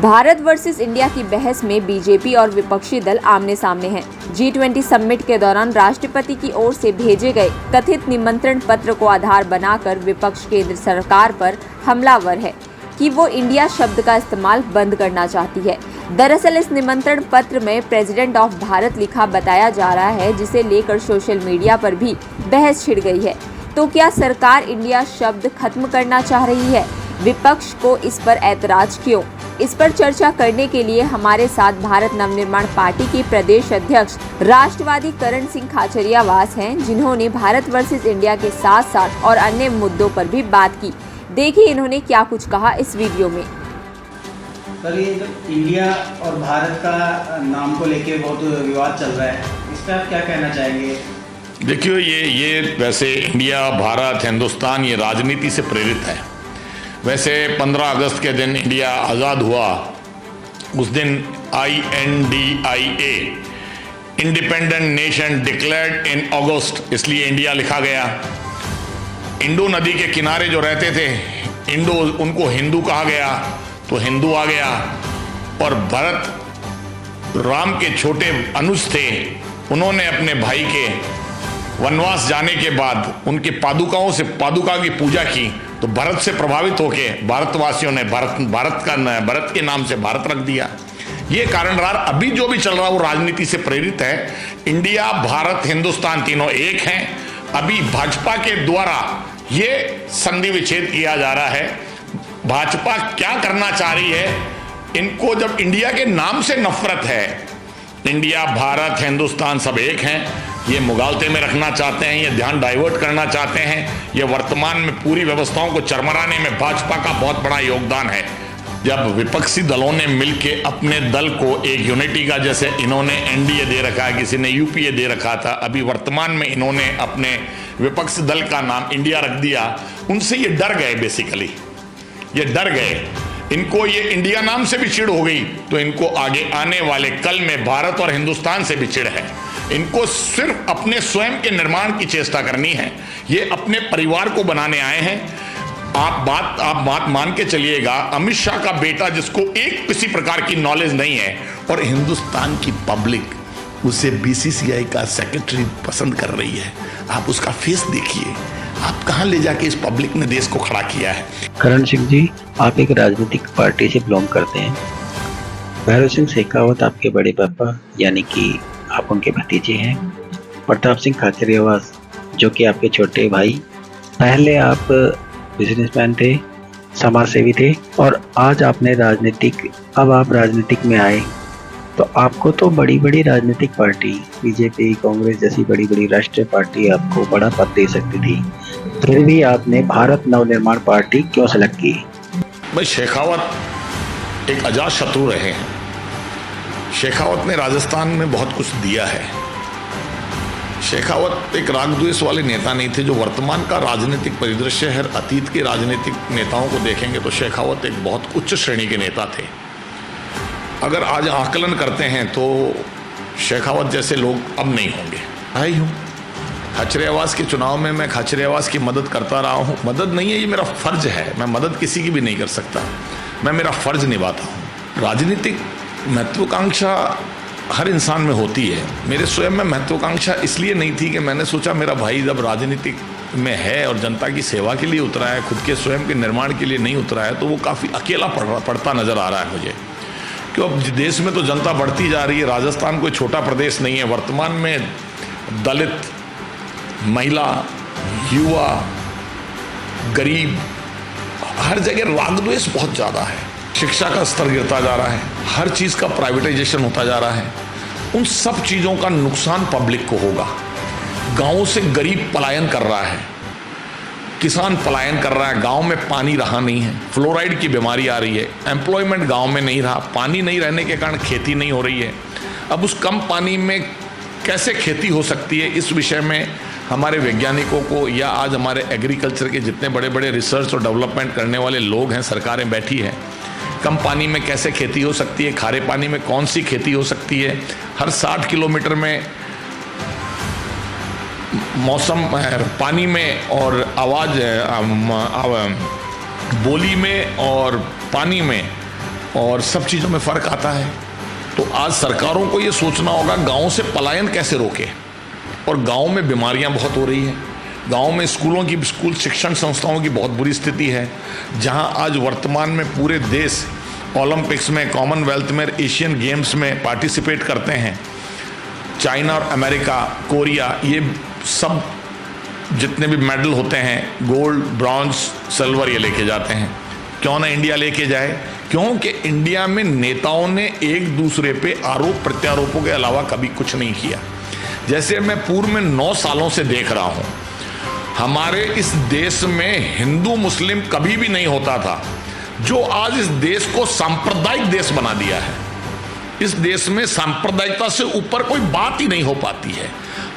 Bharat versus India की बहस में बीजेपी और विपक्षी दल आमने सामने हैं। G20 समिट के दौरान राष्ट्रपति की ओर से भेजे गए कथित निमंत्रण पत्र को आधार बनाकर विपक्ष केंद्र सरकार पर हमलावर है कि वो इंडिया शब्द का इस्तेमाल बंद करना चाहती है। दरअसल इस निमंत्रण पत्र में प्रेसिडेंट ऑफ भारत लिखा बताया जा रहा है, जिसे लेकर सोशल मीडिया पर भी बहस छिड़ गई है। तो क्या सरकार इंडिया शब्द खत्म करना चाह रही है? विपक्ष को इस पर ऐतराज क्यों? इस पर चर्चा करने के लिए हमारे साथ भारत नवनिर्माण पार्टी के प्रदेश अध्यक्ष राष्ट्रवादी करण सिंह खाचरियावास हैं, जिन्होंने भारत वर्सेस इंडिया के साथ साथ और अन्य मुद्दों पर भी बात की। देखिए इन्होंने क्या कुछ कहा इस वीडियो में। सर, ये जो इंडिया और भारत का नाम को लेके बहुत विवाद चल रहा है, इस पर आप क्या कहना चाहेंगे? देखिए ये वैसे इंडिया, भारत, हिंदुस्तान ये राजनीति से प्रेरित है। वैसे 15 अगस्त के दिन इंडिया आज़ाद हुआ, उस दिन INDIA independent nation declared in August, इसलिए इंडिया लिखा गया। इंडो नदी के किनारे जो रहते थे इंडो, उनको हिंदू कहा गया तो हिंदू आ गया। और भरत राम के छोटे अनुज थे, उन्होंने अपने भाई के वनवास जाने के बाद उनके पादुकाओं से पादुका की पूजा की, तो भरत से प्रभावित होके भारतवासियों ने भरत के नाम से भारत रख दिया। ये कारण रहा। अभी जो भी चल रहा है वो राजनीति से प्रेरित है। इंडिया, भारत, हिंदुस्तान तीनों एक हैं। अभी भाजपा के द्वारा ये संधि विच्छेद किया जा रहा है। भाजपा क्या करना चाह रही है? इनको जब इंडिया के नाम से नफरत है, इंडिया, भारत, हिंदुस्तान सब एक हैं, ये मुगालते में रखना चाहते हैं, ये ध्यान डाइवर्ट करना चाहते हैं। ये वर्तमान में पूरी व्यवस्थाओं को चरमराने में भाजपा का बहुत बड़ा योगदान है। जब विपक्षी दलों ने मिलकर अपने दल को एक यूनिटी का, जैसे इन्होंने NDA दे रखा है, किसी ने UPA दे रखा था, अभी वर्तमान में इन्होंने अपने विपक्षी दल का नाम इंडिया रख दिया, उनसे ये डर गए। बेसिकली ये डर गए। इनको ये इंडिया नाम से भी चिढ़ हो गई, तो इनको आगे आने वाले कल में भारत और हिंदुस्तान से भी चिढ़ है। इनको सिर्फ अपने स्वयं के निर्माण की चेष्टा करनी है। ये अपने परिवार को बनाने आए हैं। आप बात मान के चलिएगा, अमित शाह का बेटा जिसको एक किसी प्रकार की नॉलेज नहीं है, और हिंदुस्तान की पब्लिक उसे BCCI का सेक्रेटरी पसंद कर रही है। आप उसका फेस देखिए, आप कहाँ ले जाके इस पब्लिक ने देश को खड़ा किया है। करण सिंह जी, आप एक राजनीतिक पार्टी से बिलोंग करते हैं। भैरव सिंह शेखावत आपके बड़े पापा यानी कि आप उनके भतीजे हैं। प्रताप सिंह खाचरियावास जो कि आपके छोटे भाई। पहले आप बिजनेसमैन थे, समाज सेवी थे, और आज अब आप राजनीतिक में आए, तो आपको तो बड़ी बड़ी राजनीतिक पार्टी बीजेपी, कांग्रेस जैसी बड़ी बड़ी राष्ट्रीय पार्टी आपको बड़ा पद दे सकती थी, फिर भी आपने भारत नवनिर्माण पार्टी क्यों सेलेक्ट की? भाई, शेखावत एक अजात शत्रु रहे हैं। शेखावत ने राजस्थान में बहुत कुछ दिया है। शेखावत एक राग द्वेष वाले नेता नहीं थे। जो वर्तमान का राजनीतिक परिदृश्य है, अतीत के राजनीतिक नेताओं को देखेंगे तो शेखावत एक बहुत उच्च श्रेणी के नेता थे। अगर आज आकलन करते हैं तो शेखावत जैसे लोग अब नहीं होंगे। आई हूँ खाचरियावास के चुनाव में, मैं खाचरियावास की मदद करता रहा हूँ। मदद नहीं है, ये मेरा फर्ज है। मैं मदद किसी की भी नहीं कर सकता, मैं मेरा फर्ज निभाता हूँ। राजनीतिक महत्वाकांक्षा हर इंसान में होती है। मेरे स्वयं में महत्वाकांक्षा इसलिए नहीं थी कि मैंने सोचा मेरा भाई जब राजनीतिक में है और जनता की सेवा के लिए उतरा है, खुद के स्वयं के निर्माण के लिए नहीं उतरा है, तो वो काफ़ी अकेला पड़ता नज़र आ रहा है मुझे। क्यों, अब देश में तो जनता बढ़ती जा रही है। राजस्थान कोई छोटा प्रदेश नहीं है। वर्तमान में दलित, महिला, युवा, गरीब, हर जगह राग द्वेष बहुत ज़्यादा है। शिक्षा का स्तर गिरता जा रहा है, हर चीज़ का प्राइवेटाइजेशन होता जा रहा है। उन सब चीज़ों का नुकसान पब्लिक को होगा। गाँवों से गरीब पलायन कर रहा है, किसान पलायन कर रहा है। गांव में पानी रहा नहीं है, फ्लोराइड की बीमारी आ रही है, एम्प्लॉयमेंट गांव में नहीं रहा, पानी नहीं रहने के कारण खेती नहीं हो रही है। अब उस कम पानी में कैसे खेती हो सकती है, इस विषय में हमारे वैज्ञानिकों को, या आज हमारे एग्रीकल्चर के जितने बड़े बड़े रिसर्च और डेवलपमेंट करने वाले लोग हैं, सरकारें बैठी हैं, कम पानी में कैसे खेती हो सकती है, खारे पानी में कौन सी खेती हो सकती है। हर 60 किलोमीटर में मौसम, पानी में और आवाज़, बोली में और पानी में और सब चीज़ों में फ़र्क आता है। तो आज सरकारों को ये सोचना होगा गाँव से पलायन कैसे रोके। और गाँव में बीमारियाँ बहुत हो रही हैं, गाँव में स्कूल शिक्षण संस्थाओं की बहुत बुरी स्थिति है। जहाँ आज वर्तमान में पूरे देश ओलंपिक्स में, कॉमनवेल्थ में, एशियन गेम्स में पार्टिसिपेट करते हैं, चाइना और अमेरिका, कोरिया, ये सब जितने भी मेडल होते हैं, गोल्ड, ब्रॉन्ज, सिल्वर, ये लेके जाते हैं। क्यों ना इंडिया लेके जाए? क्योंकि इंडिया में नेताओं ने एक दूसरे पे आरोप प्रत्यारोपों के अलावा कभी कुछ नहीं किया। जैसे मैं पूर्व में 9 सालों से देख रहा हूँ, हमारे इस देश में हिंदू मुस्लिम कभी भी नहीं होता था, जो आज इस देश को सांप्रदायिक देश बना दिया है। इस देश में सांप्रदायिकता से ऊपर कोई बात ही नहीं हो पाती है।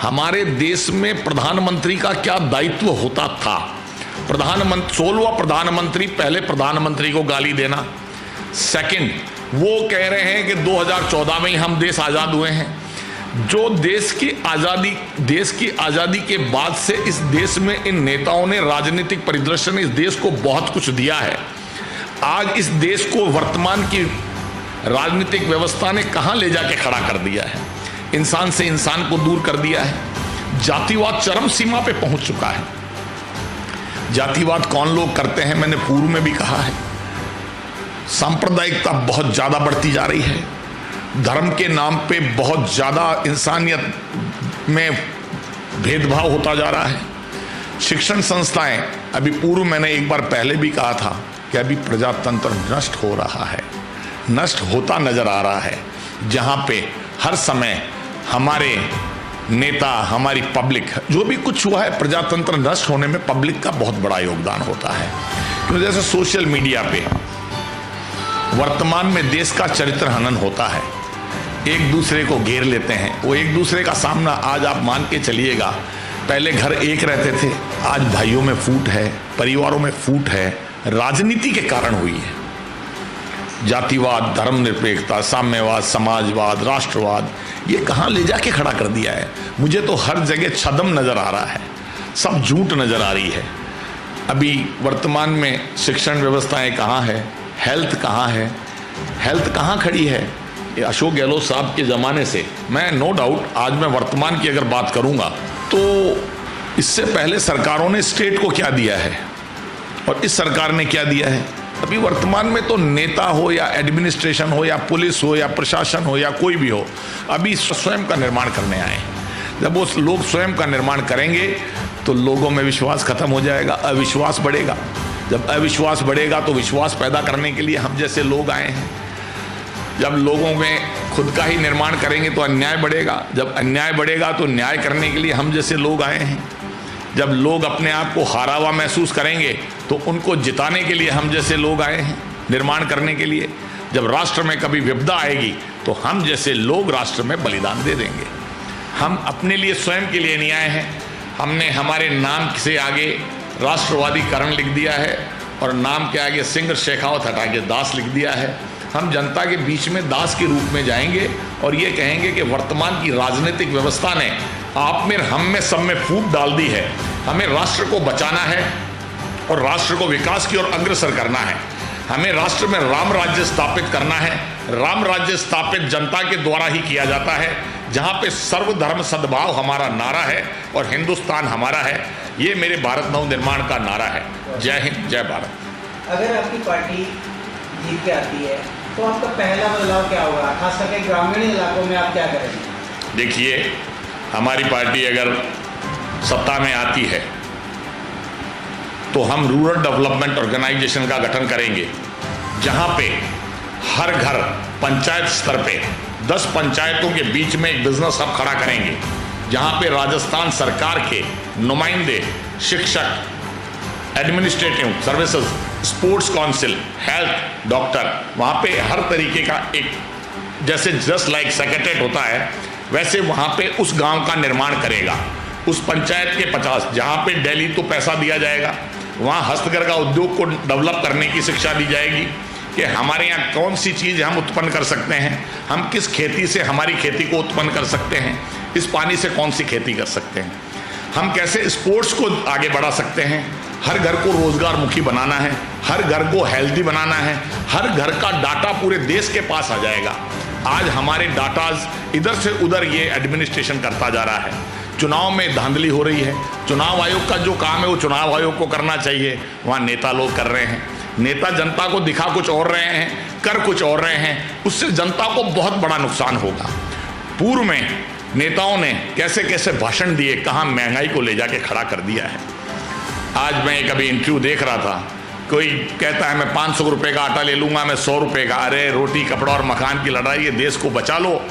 हमारे देश में प्रधानमंत्री का क्या दायित्व होता था? 16वां प्रधानमंत्री, पहले प्रधानमंत्री को गाली देना। सेकंड, वो कह रहे हैं कि 2014 में ही हम देश आज़ाद हुए हैं। जो देश की आज़ादी के बाद से इस देश में इन नेताओं ने, राजनीतिक परिदृश्य ने इस देश को बहुत कुछ दिया है। आज इस देश को वर्तमान की राजनीतिक व्यवस्था ने कहां ले जाके खड़ा कर दिया है? इंसान से इंसान को दूर कर दिया है। जातिवाद चरम सीमा पे पहुंच चुका है। जातिवाद कौन लोग करते हैं, मैंने पूर्व में भी कहा है। सांप्रदायिकता बहुत ज्यादा बढ़ती जा रही है। धर्म के नाम पे बहुत ज्यादा इंसानियत में भेदभाव होता जा रहा है। शिक्षण संस्थाएं, अभी पूर्व मैंने एक बार पहले भी कहा था कि अभी प्रजातंत्र नष्ट हो रहा है, नष्ट होता नजर आ रहा है। जहां पे हर समय हमारे नेता, हमारी पब्लिक, जो भी कुछ हुआ है, प्रजातंत्र नष्ट होने में पब्लिक का बहुत बड़ा योगदान होता है। क्योंकि जैसे सोशल मीडिया पे वर्तमान में देश का चरित्र हनन होता है, एक दूसरे को घेर लेते हैं। वो एक दूसरे का सामना, आज आप मान के चलिएगा, पहले घर एक रहते थे, आज भाइयों में फूट है, परिवारों में फूट है, राजनीति के कारण हुई है। जातिवाद, धर्मनिरपेक्षता, साम्यवाद, समाजवाद, राष्ट्रवाद, ये कहाँ ले जाके खड़ा कर दिया है? मुझे तो हर जगह छद्म नजर आ रहा है, सब झूठ नजर आ रही है। अभी वर्तमान में शिक्षण व्यवस्थाएं कहाँ है, हेल्थ कहाँ है, हेल्थ कहाँ खड़ी है? ये अशोक गहलोत साहब के ज़माने से, मैं नो डाउट आज मैं वर्तमान की अगर बात करूँगा तो इससे पहले सरकारों ने स्टेट को क्या दिया है और इस सरकार ने क्या दिया है। अभी वर्तमान में तो नेता हो या एडमिनिस्ट्रेशन हो या पुलिस हो या प्रशासन हो या कोई भी हो, अभी स्वयं का निर्माण करने आए हैं। जब वो लोग स्वयं का निर्माण करेंगे तो लोगों में विश्वास खत्म हो जाएगा, अविश्वास बढ़ेगा। जब अविश्वास बढ़ेगा तो विश्वास पैदा करने के लिए हम जैसे लोग आए हैं। जब लोगों में खुद का ही निर्माण करेंगे तो अन्याय बढ़ेगा, जब अन्याय बढ़ेगा तो न्याय करने के लिए हम जैसे लोग आए हैं। जब लोग अपने आप को हारा हुआ महसूस करेंगे तो उनको जिताने के लिए हम जैसे लोग आए हैं, निर्माण करने के लिए। जब राष्ट्र में कभी विपदा आएगी तो हम जैसे लोग राष्ट्र में बलिदान दे देंगे। हम अपने लिए, स्वयं के लिए नहीं आए हैं। हमने हमारे नाम से आगे राष्ट्रवादीकरण लिख दिया है और नाम के आगे सिंह शेखावत हटा के दास लिख दिया है। हम जनता के बीच में दास के रूप में जाएंगे और ये कहेंगे कि वर्तमान की राजनीतिक व्यवस्था ने आप में, हम में, सब में फूट डाल दी है। हमें राष्ट्र को बचाना है और राष्ट्र को विकास की ओर अग्रसर करना है। हमें राष्ट्र में राम राज्य स्थापित करना है। राम राज्य स्थापित जनता के द्वारा ही किया जाता है, जहाँ पे सर्वधर्म सद्भाव हमारा नारा है और हिंदुस्तान हमारा है। ये मेरे भारत नवनिर्माण का नारा है। जय हिंद, जय भारत। अगर आपकी पार्टी जीत के आती है तो आपका पहला बदलाव क्या होगा? खास करके ग्रामीण इलाकों में आप क्या करेंगे? देखिए, हमारी पार्टी अगर सत्ता में आती है तो हम रूरल डेवलपमेंट ऑर्गेनाइजेशन का गठन करेंगे, जहां पे हर घर, पंचायत स्तर पे 10 पंचायतों के बीच में एक बिजनेस हब खड़ा करेंगे, जहां पे राजस्थान सरकार के नुमाइंदे, शिक्षक, administrative services, sports council, health, doctor, वहाँ पे हर तरीके का एक, जैसे जस्ट लाइक सेक्रेटरीट होता है वैसे वहाँ पे उस गांव का निर्माण करेगा। उस पंचायत के 50, जहाँ पे डेली तो पैसा दिया जाएगा, वहाँ हस्तकरघा उद्योग को डेवलप करने की शिक्षा दी जाएगी कि हमारे यहाँ कौन सी चीज़ हम उत्पन्न कर सकते हैं, हम किस खेती से हमारी खेती को उत्पन्न कर सकते हैं, इस पानी से कौन सी खेती कर सकते हैं, हम कैसे स्पोर्ट्स को आगे बढ़ा सकते हैं, हर घर को रोजगार मुखी बनाना है, हर घर को हेल्दी बनाना है, हर घर का डाटा पूरे देश के पास आ जाएगा। आज हमारे डाटाज इधर से उधर ये एडमिनिस्ट्रेशन करता जा रहा है। चुनाव में धांधली हो रही है। चुनाव आयोग का जो काम है वो चुनाव आयोग को करना चाहिए, वहाँ नेता लोग कर रहे हैं। नेता जनता को दिखा कुछ और रहे हैं, कर कुछ और रहे हैं, उससे जनता को बहुत बड़ा नुकसान होगा। पूर्व में नेताओं ने कैसे कैसे भाषण दिए, कहाँ महंगाई को ले जाके खड़ा कर दिया है। आज मैं एक अभी इंटरव्यू देख रहा था, कोई कहता है मैं 500 रुपये का आटा ले लूँगा, मैं 100 रुपये का। अरे रोटी कपड़ा और मकान की लड़ाई, ये देश को बचा लो।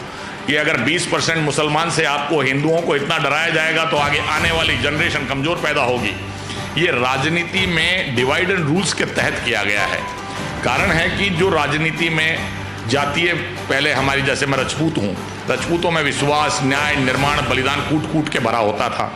ये अगर 20% मुसलमान से आपको हिंदुओं को इतना डराया जाएगा तो आगे आने वाली जनरेशन कमज़ोर पैदा होगी। ये राजनीति में डिवाइड एंड रूल्स के तहत किया गया है। कारण है कि जो राजनीति में जातीय, पहले हमारी, जैसे मैं राजपूत हूँ, राजपूतों में विश्वास, न्याय, निर्माण, बलिदान कूट कूट के भरा होता था।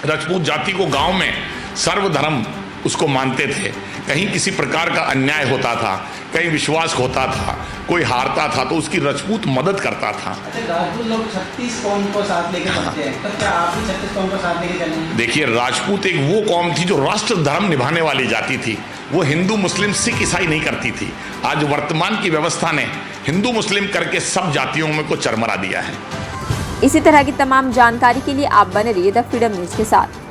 राजपूत जाति को गांव में सर्वधर्म उसको मानते थे। कहीं किसी प्रकार का अन्याय होता था, कहीं विश्वास होता था, कोई हारता था तो उसकी राजपूत मदद करता था। अच्छा, राजपूत लोग 36 कौम को साथ लेके चलते हैं, तो क्या आप भी 36 कौम को साथ लेके चलेंगे? देखिए, राजपूत एक वो कौम थी जो राष्ट्र धर्म निभाने वाली जाति थी। वो हिंदू मुस्लिम सिख ईसाई नहीं करती थी। आज वर्तमान की व्यवस्था ने हिंदू मुस्लिम करके सब जातियों में को चरमरा दिया है। इसी तरह की तमाम जानकारी के लिए आप बने रहिए द फ्रीडम न्यूज के साथ।